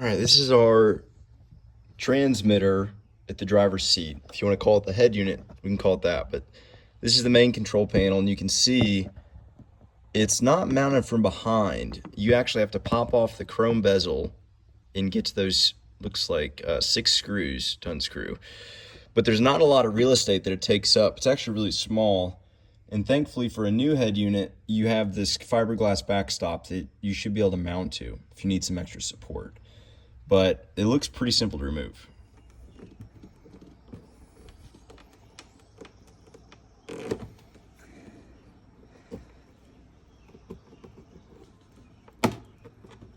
All right, this is our transmitter at the driver's seat. If you want to call it the head unit, we can call it that. But this is the main control panel, and you can see it's not mounted from behind. You actually have to pop off the chrome bezel and get to those, looks like 6 screws to unscrew. But there's not a lot of real estate that it takes up. It's actually really small. And thankfully for a new head unit, you have this fiberglass backstop that you should be able to mount to if you need some extra support. But it looks pretty simple to remove.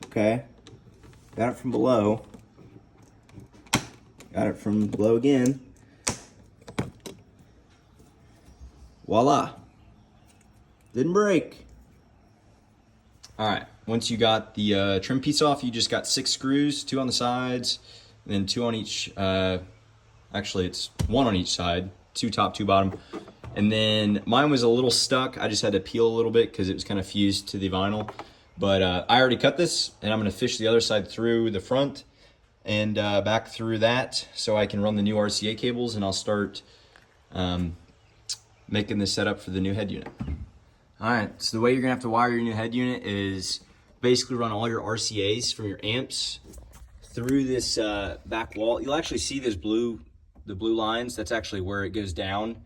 Okay, got it from below. Got it from below again. Voila, didn't break. All right, once you got the trim piece off, you just got 6 screws, 2 on the sides, and then 2 on each, actually it's 1 on each side, 2 top, 2 bottom. And then mine was a little stuck. I just had to peel a little bit because it was kind of fused to the vinyl. But I already cut this, and I'm gonna fish the other side through the front and back through that so I can run the new RCA cables, and I'll start making this setup for the new head unit. All right, so the way you're gonna have to wire your new head unit is basically run all your RCAs from your amps through this back wall. You'll actually see this the blue lines. That's actually where it goes down.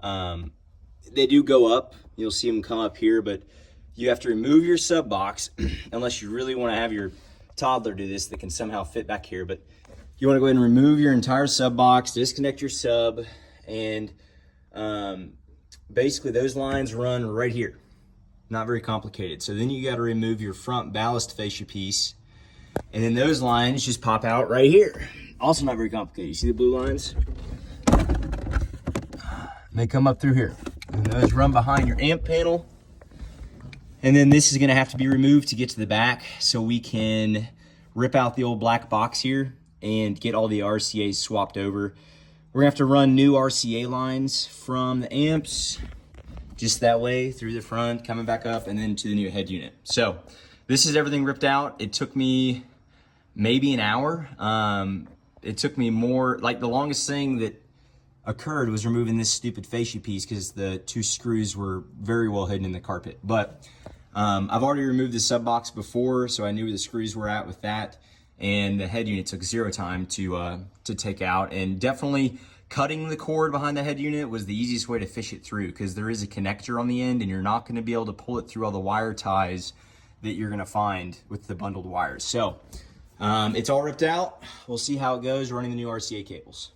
They do go up. You'll see them come up here, but you have to remove your sub box unless you really want to have your toddler do this that can somehow fit back here. But you want to go ahead and remove your entire sub box, disconnect your sub, and basically those lines run right here. Not very complicated. So then you got to remove your front ballast fascia piece, and then those lines just pop out right here. Also not very complicated. You see the blue lines? They come up through here, and those run behind your amp panel. And then this is gonna have to be removed to get to the back so we can rip out the old black box here and get all the RCAs swapped over. We're gonna have to run new RCA lines from the amps, just that way through the front, coming back up, and then to the new head unit. So this is everything ripped out. It took me maybe an hour. It took me more, like the longest thing that occurred was removing this stupid fascia piece because the 2 screws were very well hidden in the carpet. But I've already removed the sub box before, so I knew where the screws were at with that, and the head unit took 0 time to take out. And definitely cutting the cord behind the head unit was the easiest way to fish it through, because there is a connector on the end and you're not going to be able to pull it through all the wire ties that you're going to find with the bundled wires. So it's all ripped out. We'll see how it goes running the new RCA cables.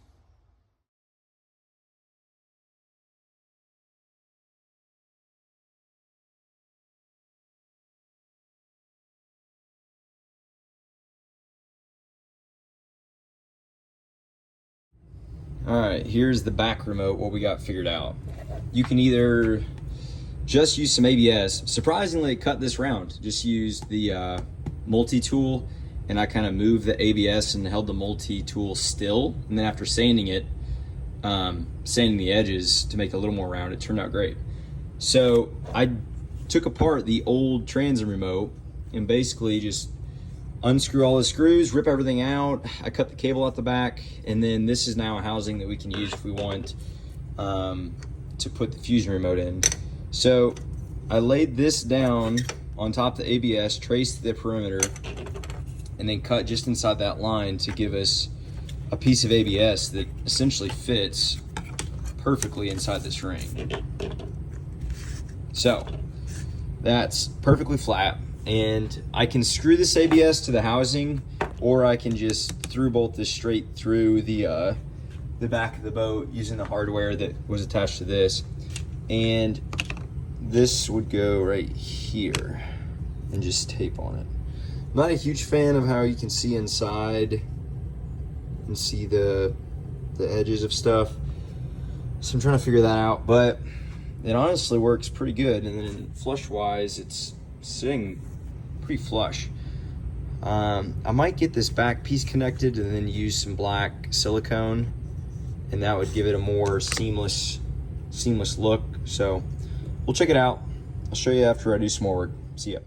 All right, here's the back remote, what we got figured out. You can either just use some ABS. Surprisingly, it cut this round. Just use the multi-tool, and I kind of moved the ABS and held the multi-tool still. And then after sanding it, sanding the edges to make it a little more round, it turned out great. So I took apart the old transit remote and basically just unscrew all the screws, rip everything out. I cut the cable out the back, and then this is now a housing that we can use if we want to put the fusion remote in. So I laid this down on top of the ABS, traced the perimeter, and then cut just inside that line to give us a piece of ABS that essentially fits perfectly inside this ring. So that's perfectly flat. And I can screw this ABS to the housing, or I can just through bolt this straight through the back of the boat using the hardware that was attached to this. And this would go right here and just tape on it. I'm not a huge fan of how you can see inside and see the edges of stuff. So I'm trying to figure that out, but it honestly works pretty good. And then flush wise, it's sitting pretty flush. I might get this back piece connected and then use some black silicone, and that would give it a more seamless look. So we'll check it out. I'll show you after I do some more work. See ya.